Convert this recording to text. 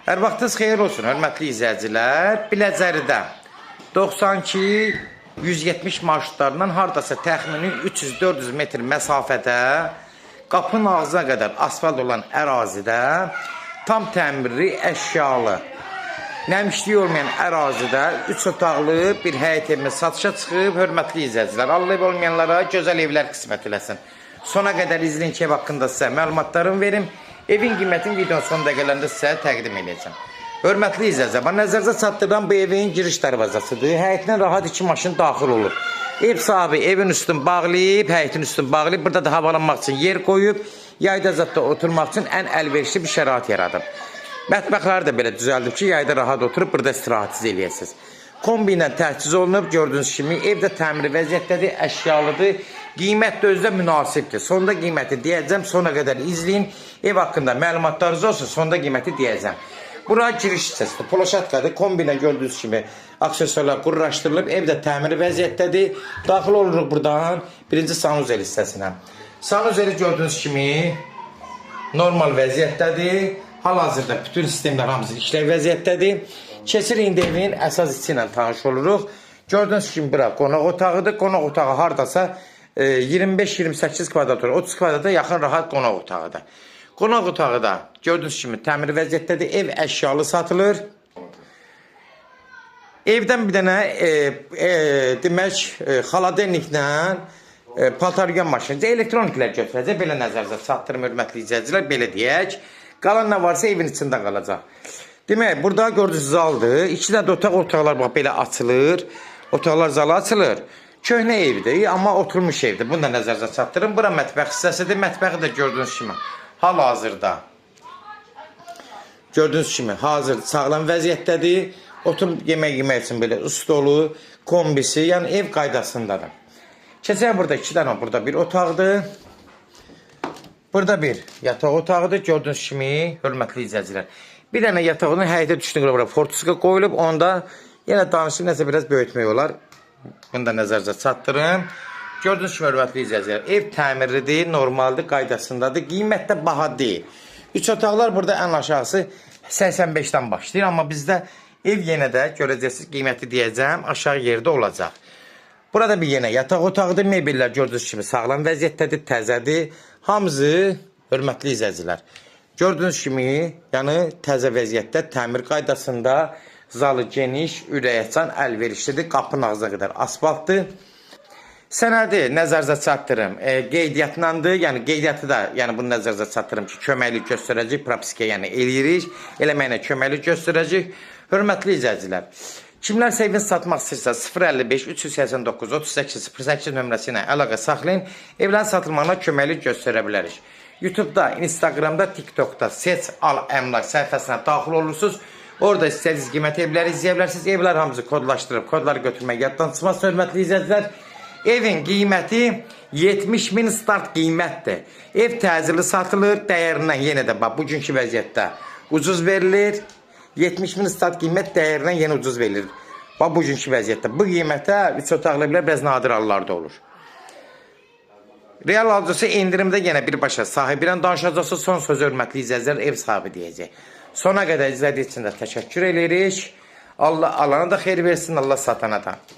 Hər vaxtınız xeyir olsun, hörmətli izləyicilər. Biləcəridə 92-170 marşrutlarından hardasa təxmini 300-400 metr məsafədə qapının ağzına qədər asfalt olan ərazidə tam təmirli, əşyalı, nəmişliyi olmayan ərazidə 3 otaqlı bir həyət evimiz satışa çıxıb. Hörmətli izləyicilər, Allah ev olmayanlara gözəl evlər qismət eləsin. Sona qədər izləyin ki, ev haqqında sizə məlumatlarımı verim. Evin qiymətini videonun son dəqiqələrində sizə təqdim edəcəm. Hörmətli izləyicilər, nəzərinizə çatdırılan bu evin giriş dərvazasıdır. Həyətinə rahat 2 maşın daxil olur. Ev sahibi evin üstünü bağlayıb, həyətin üstünü bağlayıb, burada da havalanmaq üçün yer qoyub, yayda zətdə oturmaq üçün ən əlverişli bir şərait yaradıb. Mətbəxləri də belə düzəldib ki, yayda rahat oturub burada istirahatiz eləyəsiniz. Kombi ilə təchiz olunub, gördüyünüz kimi evdə təmiri vəziyyətdədir, əşyalıdır. Qiymət də özdə münasibdir. Sonda qiyməti deyəcəm, sona qədər izləyin. Ev haqqında məlumatlarınız olsun, sonda qiyməti deyəcəm. Bura giriş hissəsidir, poloşatkadır. Kombi ilə gördüyünüz kimi aksesuarlar qurlaşdırılıb, ev də təmiri vəziyyətdədir. Daxil oluruq buradan birinci sanuzel hissəsinə. Sanuzeli gördüyünüz kimi normal vəziyyətdədir. Hal-hazırda bütün sistemlər hamısı işləv vəziyyətdədir. Keçirik indi evin əsas içi ilə tanış oluruq. Gördüyünüz kimi bura qonaq otağıdır. Qonaq otağı hardasa 25-28 kvadrat, 30 kvadrata yaxın rahat qonaq otağıdır. Qonaq otağı da gördüyünüz kimi təmir vəziyyətdədir. Ev əşyalı satılır. Evdən bir dənə demək xaladelniklə paltaryan maşını, elektroniklər götürəcək. Belə nəzərinizə çatdırım, hörmətli izləyicilər, belə deyək. Qalan nə varsa evin içində qalacaq. Demək, burada gördüyünüz zaldır. İki də otaqlar bax belə açılır. Otaqlar zalı açılır. Köhnə evdir, amma oturmuş evdir. Bunu da nəzərinizə çatdırım. Bura mətbəx hissəsidir. Mətbəxi də gördüyünüz kimi hal-hazırda. Gördüyünüz kimi hazır sağlam vəziyyətdədir. Oturub yemək üçün belə stolu, kombisi, yəni ev qaydasındadır. Keçək burada 2 dənə burada bir otaqdır. Burada bir yataq otağıdır. Gördüyünüz kimi hörmətli izləyicilər. Bir dənə yatağının həyətə düşdüyünə görə fortuska qoyulub. Onda yenə danışıb nəsə biraz böyütmək olar. Bunu da nəzərinizə çatdırım. Gördüyünüz kimi hörmətli izləyicilər. Ev təmirlidir, normaldır, qaydasındadır. Qiymətdə baha deyil. 3 otaqlar burada ən aşağısı 85-dən başlayır. Amma bizdə ev yenə də görəcəksiniz qiyməti deyəcəm, aşağı yerdə olacaq. Burada bir yenə yataq otağıdır. Mebellər gördüyünüz kimi sağlam vəziyyətdədir, təzədir. Hamısı hörmətli izləyicilər. Gördüyünüz kimi, yəni təzə vəziyyətdə, təmir qaydasında, zalı geniş, ürəkaçan, əlverişlidir. Qapının ağzına qədər asfaltdır. Sənədi nəzərinizə çatdırım. Qeydiyyatlandır. Yəni qeydiyyatı da, yəni bunu nəzərinizə çatdırım ki, köməklik göstərəcək, propiska yəni eləyirik. Eləməklə köməklik göstərəcək. Hörmətli izləyicilər. Kimlərsə evini satmaq istəyirsə 055-389-38-08 nömrəsi ilə əlaqə saxlayın. Evlərin satılmağına köməklik göstərə bilərik. YouTube'da, Instagram'da, TikTok'da Seç Al Əmlak səhifəsinə daxil olursunuz. Orada istədiyiniz qiymət evləri izləyə bilərsiniz. Evlər hamısı kodlaşdırıb, kodları götürmək yaddan çıxmaz, hörmətli izləyicilər. Evin qiyməti 70.000 start qiymətdir. Ev təcili satılır, dəyərindən yenə də bax, bugünkü vəziyyətdə ucuz verilir. 70.000 start qiymət dəyərindən yenə ucuz verilir. Bax, bugünkü vəziyyətdə. Bu qiymətə 3 otaqlı evlər biraz nadir hallarda olur. Real alıcısı endirimdə yenə birbaşa sahibi ilə danışacaqsa son sözü hörmətli izləyicilər ev sahibi deyəcək. Sona qədər izlədiyi üçün də təşəkkür edirik. Allah alana da xeyir versin, Allah satana da.